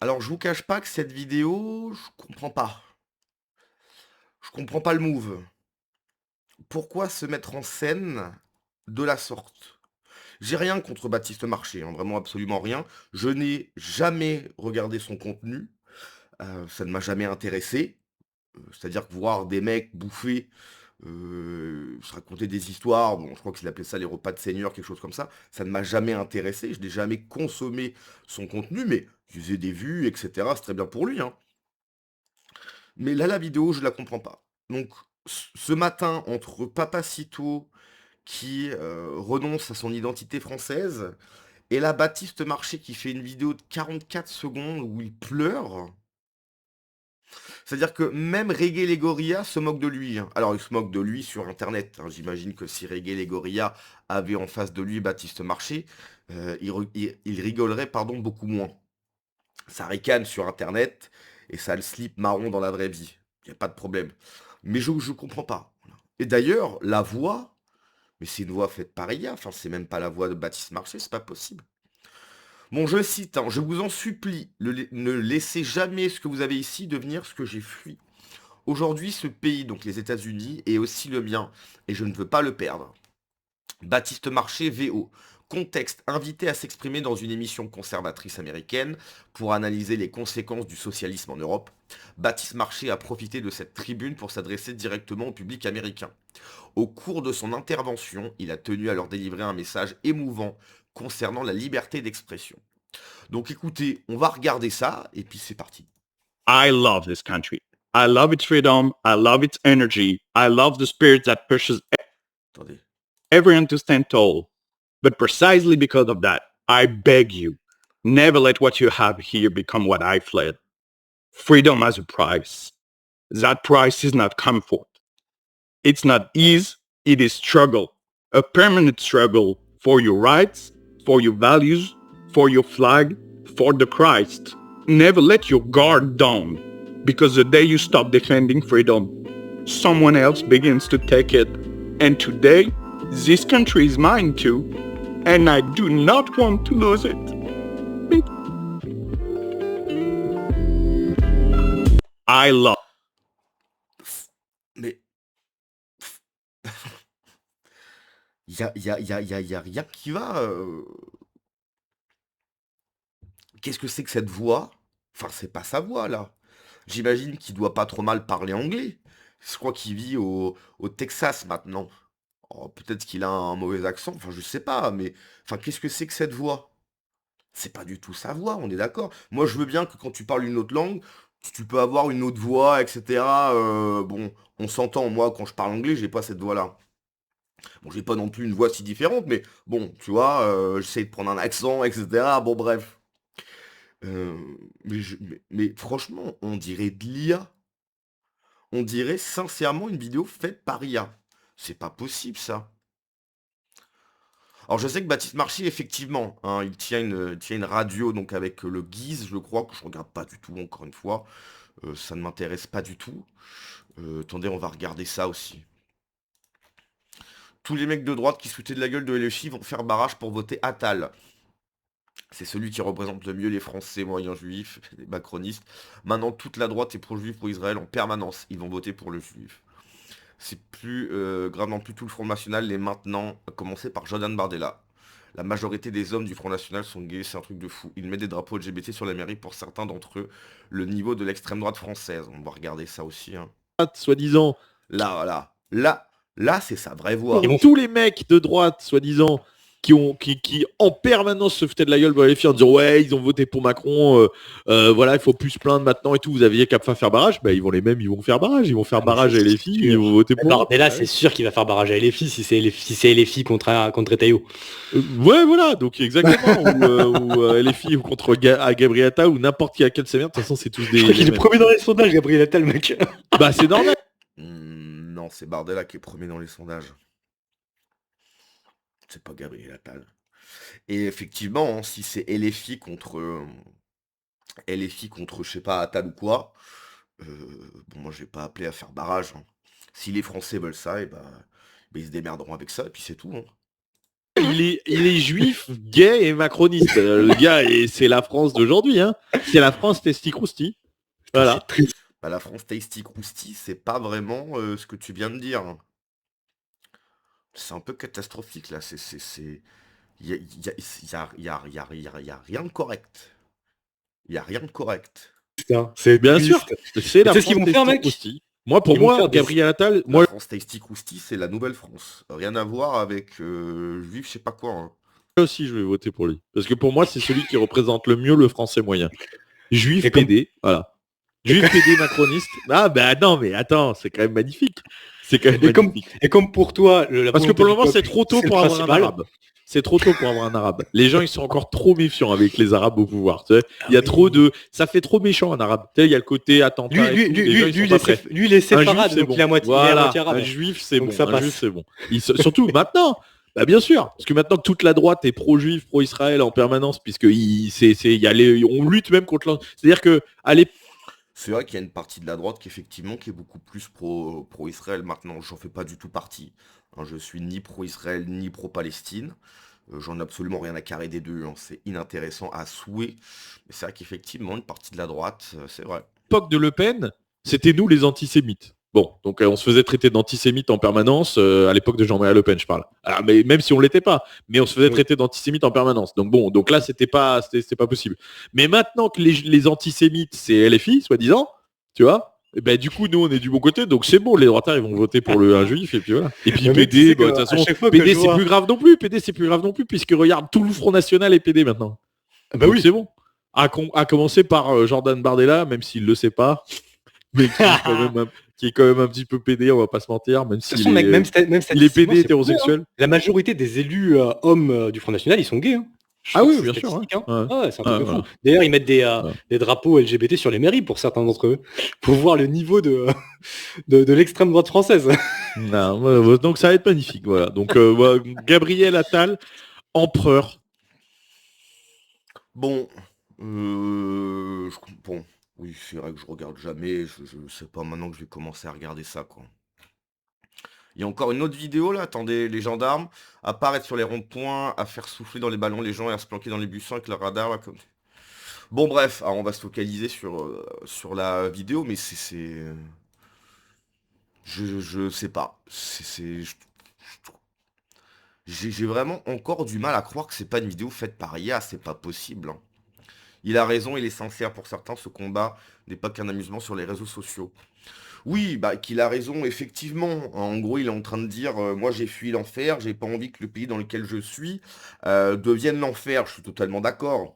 Alors, je vous cache pas que cette vidéo, je comprends pas. Je comprends pas le move. Pourquoi se mettre en scène de la sorte? J'ai rien contre Baptiste Marché, hein, vraiment absolument rien. Je n'ai jamais regardé son contenu, ça ne m'a jamais intéressé. C'est-à-dire que voir des mecs bouffer, se raconter des histoires, bon, je crois qu'il appelait ça les repas de seigneur, quelque chose comme ça ne m'a jamais intéressé. Je n'ai jamais consommé son contenu, mais il faisait des vues, et cetera, c'est très bien pour lui, hein. Mais là, la vidéo, je la comprends pas. Donc, ce matin, entre Papacito qui renonce à son identité française et là, Baptiste Marché qui fait une vidéo de 44 secondes où il pleure. C'est-à-dire que même Reggae les Gorillas se moque de lui, hein. Alors, il se moque de lui sur Internet, hein. J'imagine que si Reggae les Gorillas avait en face de lui Baptiste Marché, il rigolerait, pardon, beaucoup moins. Ça ricane sur Internet et ça a le slip marron dans la vraie vie. Il y a pas de problème. Mais je comprends pas. Voilà. Et d'ailleurs, la voix, mais c'est une voix faite par IA. Enfin, c'est même pas la voix de Baptiste Marché, c'est pas possible. Bon, je cite, hein, je vous en supplie, ne laissez jamais ce que vous avez ici devenir ce que j'ai fui. Aujourd'hui, ce pays, donc les États-Unis, est aussi le mien, et je ne veux pas le perdre. Baptiste Marché, VO. Contexte, invité à s'exprimer dans une émission conservatrice américaine pour analyser les conséquences du socialisme en Europe, Baptiste Marché a profité de cette tribune pour s'adresser directement au public américain. Au cours de son intervention, il a tenu à leur délivrer un message émouvant concernant la liberté d'expression. Donc écoutez, on va regarder ça, et puis c'est parti. I love this country. I love its freedom. I love its energy. I love the spirit that pushes Attendez. everyone to stand tall. But precisely because of that, I beg you, never let what you have here become what I fled. Freedom has a price. That price is not comfort. It's not ease. It is struggle. A permanent struggle for your rights, for your values, for your flag, for the Christ. Never let your guard down, because the day you stop defending freedom, someone else begins to take it. And today, this country is mine too, and I do not want to lose it. I love. Mais y a rien qui va. Qu'est-ce que c'est que cette voix? Enfin, c'est pas sa voix là. J'imagine qu'il doit pas trop mal parler anglais. Je crois qu'il vit au Texas maintenant. Oh, peut-être qu'il a un mauvais accent. Enfin, je sais pas. Mais enfin, qu'est-ce que c'est que cette voix? C'est pas du tout sa voix. On est d'accord. Moi, je veux bien que quand tu parles une autre langue, tu peux avoir une autre voix, etc. Bon, on s'entend. Moi, quand je parle anglais, j'ai pas cette voix-là. Bon, j'ai pas non plus une voix si différente, mais bon, tu vois, j'essaie de prendre un accent, etc. Bon, bref. Mais franchement, on dirait de l'IA. On dirait sincèrement une vidéo faite par IA. C'est pas possible ça. Alors je sais que Baptiste Marchi, effectivement, hein, il tient une radio donc avec le Guise, je crois, que je regarde pas du tout encore une fois. Ça ne m'intéresse pas du tout. Attendez, on va regarder ça aussi. Tous les mecs de droite qui se foutaient de la gueule de LFI vont faire barrage pour voter Attal. C'est celui qui représente le mieux les Français moyens juifs, les macronistes. Maintenant, toute la droite est pro-juif, pro-Israël en permanence. Ils vont voter pour le juif. C'est plus grave non plus tout le Front National l'est maintenant, à commencer par Jordan Bardella. La majorité des hommes du Front National sont gays, c'est un truc de fou. Ils mettent des drapeaux LGBT sur la mairie pour certains d'entre eux. Le niveau de l'extrême droite française. On va regarder ça aussi, hein. Soi-disant, Là, voilà. Là, c'est sa vraie voix. et tous les mecs de droite, soi-disant, qui en permanence se foutaient de la gueule pour les filles en disant ouais, ils ont voté pour Macron, voilà, il faut plus se plaindre maintenant et tout, vous aviez qu'à pas faire barrage, bah ils vont faire barrage, ils vont faire barrage à les filles, ils vont voter pour. Bardella, c'est sûr qu'il va faire barrage à LFI si c'est LFI contre Taillot. Ouais, voilà, donc exactement, ou les filles ou contre à Gabriel Attal ou n'importe qui à quel de ces merdes, de toute façon c'est tous des. Je crois qu'il est premier dans les sondages, Gabriel Attal, mec. Bah c'est normal. Non, c'est Bardella qui est premier dans les sondages. C'est pas Gabriel Attal. Et effectivement, hein, si c'est LFI contre, je sais pas, Attal ou quoi, bon, moi, je vais pas appeler à faire barrage, hein. Si les Français veulent ça, et ben, ils se démerderont avec ça, et puis c'est tout, hein. il est juif, gay et macroniste. Le gars, c'est la France d'aujourd'hui. Hein. C'est la France testi-crousti. Voilà. C'est triste. Bah, la France Tasty Crousty, c'est pas vraiment ce que tu viens de dire, hein. C'est un peu catastrophique là. Il y a, il y a- il y a- il y a- il y a- il y a- il y a rien de correct. Il y a rien de correct. C'est Bien triste. sûr, c'est la Tu sais ce qu'ils France vont faire, mec? testi-crousti. Moi, pour Ils vont moi, faire des- Gabriel Attal, La moi France Tasty Crousty, c'est la nouvelle France. Rien à voir avec juif, je sais pas quoi, hein. aussi, je vais voter pour lui. Parce que pour moi, c'est celui qui représente le mieux le français moyen. Juif Et comme- PD, voilà. Juif PD macroniste. Ah bah non, mais attends, c'est quand même magnifique. C'est quand même Et comme, magnifique. et comme pour toi, la Parce que volonté pour le du moment, peuple, c'est trop tôt c'est pour le avoir un principal. arabe. C'est trop tôt pour avoir un arabe. Les gens, ils sont encore trop méfiants avec les arabes au pouvoir. Tu sais. Il y a oui. trop de... Ça fait trop méchant, un arabe. Tu sais, il y a le côté attentat et tout. Les gens, ils sont pas prêts. Lui, il est Un juif, séfarade, c'est donc bon. il est à moitié, il est à Voilà, moitié arabe. un juif, c'est Donc bon. ça Un passe. juif, c'est bon. Surtout maintenant. Bah bien sûr, parce que maintenant que toute la droite est pro-juif, pro-Israël en permanence, puisque on lutte même contre c'est-à-dire que allez, C'est vrai qu'il y a une partie de la droite qui est beaucoup plus pro-Israël maintenant. J'en fais pas du tout partie, hein. Je suis ni pro-Israël ni pro-Palestine. J'en ai absolument rien à carrer des deux, hein. C'est inintéressant à souhait. Mais c'est vrai qu'effectivement, une partie de la droite, c'est vrai. l'époque de Le Pen, c'était nous les antisémites. Bon, donc on se faisait traiter d'antisémites en permanence, à l'époque de Jean-Marie Le Pen, je parle. Ah, mais même si on l'était pas, mais on se faisait Oui. traiter d'antisémites en permanence. Donc bon, donc là c'était pas possible. Mais maintenant que les antisémites c'est LFI, soi-disant, tu vois, et ben du coup nous on est du bon côté, donc c'est bon, les droitards ils vont voter pour un juif et puis voilà. Et puis Mais mec, tu PD, sais bah, de que toute à façon, chaque fois que PD je c'est vois- plus grave non plus, PD c'est plus grave non plus, puisque regarde tout le Front National est PD maintenant. Bah Donc oui. c'est bon. À commencer par Jordan Bardella, même s'il le sait pas, mais qui est quand même un petit peu pédé, on va pas se mentir, même De toute s'il façon, mec, même il est statistiquement, pédé c'est prouvé, hein. hétérosexuel. La majorité des élus hommes du Front National, ils sont gays. Hein. Je Ah crois que oui, c'est bien sûr. statistique, hein. Ouais. Ah ouais, c'est un truc de fou. Voilà. D'ailleurs, ils mettent Ouais. des drapeaux LGBT sur les mairies pour certains d'entre eux, pour voir le niveau de l'extrême droite française. Non, donc ça va être magnifique, voilà. Donc Gabriel Attal, empereur. Bon, bon, oui, c'est vrai que je regarde jamais. Je sais pas maintenant que je vais commencer à regarder ça, quoi. Il y a encore une autre vidéo là, attendez, les gendarmes apparaître sur les ronds-points, à faire souffler dans les ballons les gens et à se planquer dans les buissons avec le radar là, comme... Bon bref, alors on va se focaliser sur la vidéo, mais je sais pas. J'ai vraiment encore du mal à croire que c'est pas une vidéo faite par IA, c'est pas possible, hein. Il a raison, il est sincère pour certains, ce combat n'est pas qu'un amusement sur les réseaux sociaux. Oui, bah qu'il a raison, effectivement. En gros, il est en train de dire, moi j'ai fui l'enfer, j'ai pas envie que le pays dans lequel je suis devienne l'enfer. Je suis totalement d'accord,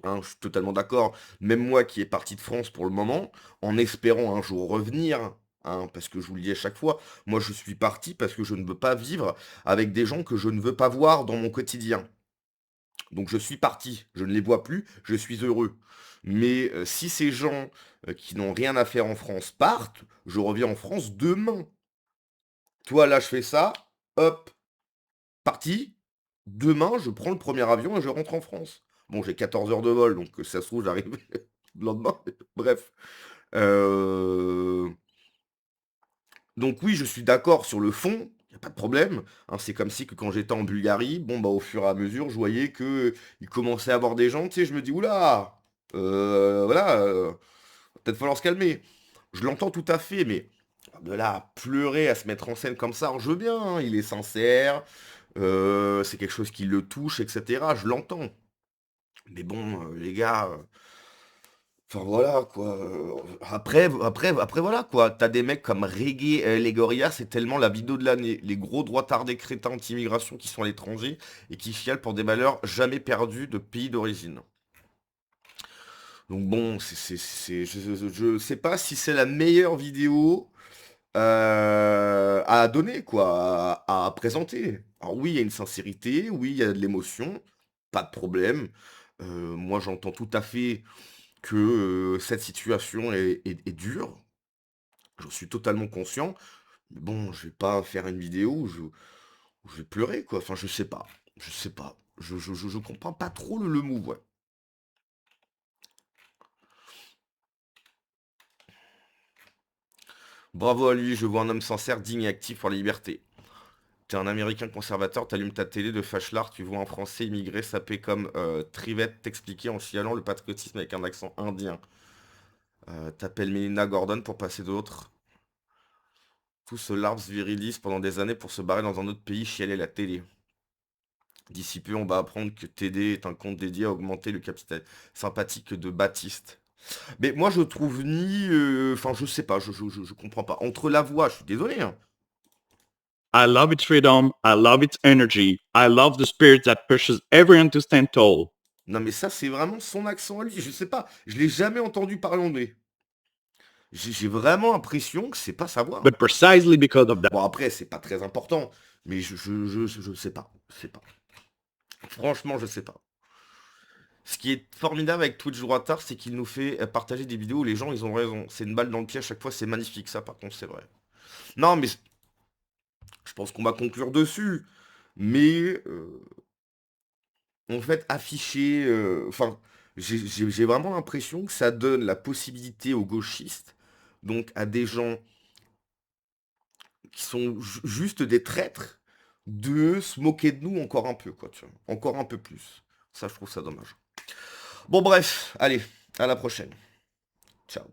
hein, je suis totalement d'accord. Même moi qui est parti de France pour le moment, en espérant un jour revenir, hein, parce que je vous le dis à chaque fois, moi je suis parti parce que je ne veux pas vivre avec des gens que je ne veux pas voir dans mon quotidien. Donc je suis parti, je ne les vois plus, je suis heureux. Mais si ces gens qui n'ont rien à faire en France partent, je reviens en France demain. Toi, là, je fais ça, hop, parti. Demain, je prends le premier avion et je rentre en France. Bon, j'ai 14 heures de vol, donc ça se trouve, j'arrive le lendemain. Bref. Euh, Donc oui, je suis d'accord sur le fond, il n'y a pas de problème, hein. C'est comme si que quand j'étais en Bulgarie, bon bah au fur et à mesure, je voyais que il commençait à avoir des gens, tu sais, je me dis oula, voilà, peut-être falloir se calmer. Je l'entends tout à fait, mais de là à pleurer, à se mettre en scène comme ça, alors je veux bien, hein, il est sincère, c'est quelque chose qui le touche, etc. Je l'entends. Mais bon, les gars. Enfin voilà quoi. Après voilà quoi. T'as des mecs comme Reggae Legoria, c'est tellement la vidéo de l'année. Les gros droitards des crétins anti-immigration qui sont à l'étranger et qui chialent pour des valeurs jamais perdues de pays d'origine. Donc bon, je sais pas si c'est la meilleure vidéo à donner quoi, à présenter. Alors oui, il y a une sincérité, oui, il y a de l'émotion, pas de problème. Moi j'entends tout à fait que cette situation est dure. J'en suis totalement conscient. Mais bon, je vais pas faire une vidéo où je vais pleurer, quoi. Enfin, je sais pas. Je sais pas. Je comprends pas trop le move, ouais. Bravo à lui, je vois un homme sincère, digne et actif pour la liberté. T'es un Américain conservateur, t'allumes ta télé de Fashlar, tu vois un Français immigré sapé comme Trivette t'expliquer en chialant le patriotisme avec un accent indien. T'appelles Melina Gordon pour passer d'autres. Tout ce larve virilis pendant des années pour se barrer dans un autre pays, chialer la télé. D'ici peu, on va apprendre que TD est un compte dédié à augmenter le capital sympathique de Baptiste. Mais moi, je trouve ni... Enfin, je sais pas, je comprends pas. Entre la voix, je suis désolé, hein. I love its freedom. I love its energy. I love the spirit that pushes everyone to stand tall. Non, mais ça, c'est vraiment son accent à lui. Je sais pas, je l'ai jamais entendu parler anglais. J'ai vraiment l'impression que c'est pas sa voix, hein. But precisely because of that, Bon, après, c'est pas très important, mais je sais pas. Je sais pas. Franchement, je sais pas. Ce qui est formidable avec Twitch Droitard, c'est qu'il nous fait partager des vidéos où les gens, ils ont raison. C'est une balle dans le pied à chaque fois, c'est magnifique, ça, par contre, c'est vrai. Non, mais je pense qu'on va conclure dessus. Mais, en fait, afficher... Enfin, j'ai vraiment l'impression que ça donne la possibilité aux gauchistes, donc à des gens qui sont juste des traîtres, de se moquer de nous encore un peu, quoi, tu vois. Encore un peu plus. Ça, je trouve ça dommage. Bon, bref, allez, à la prochaine. Ciao.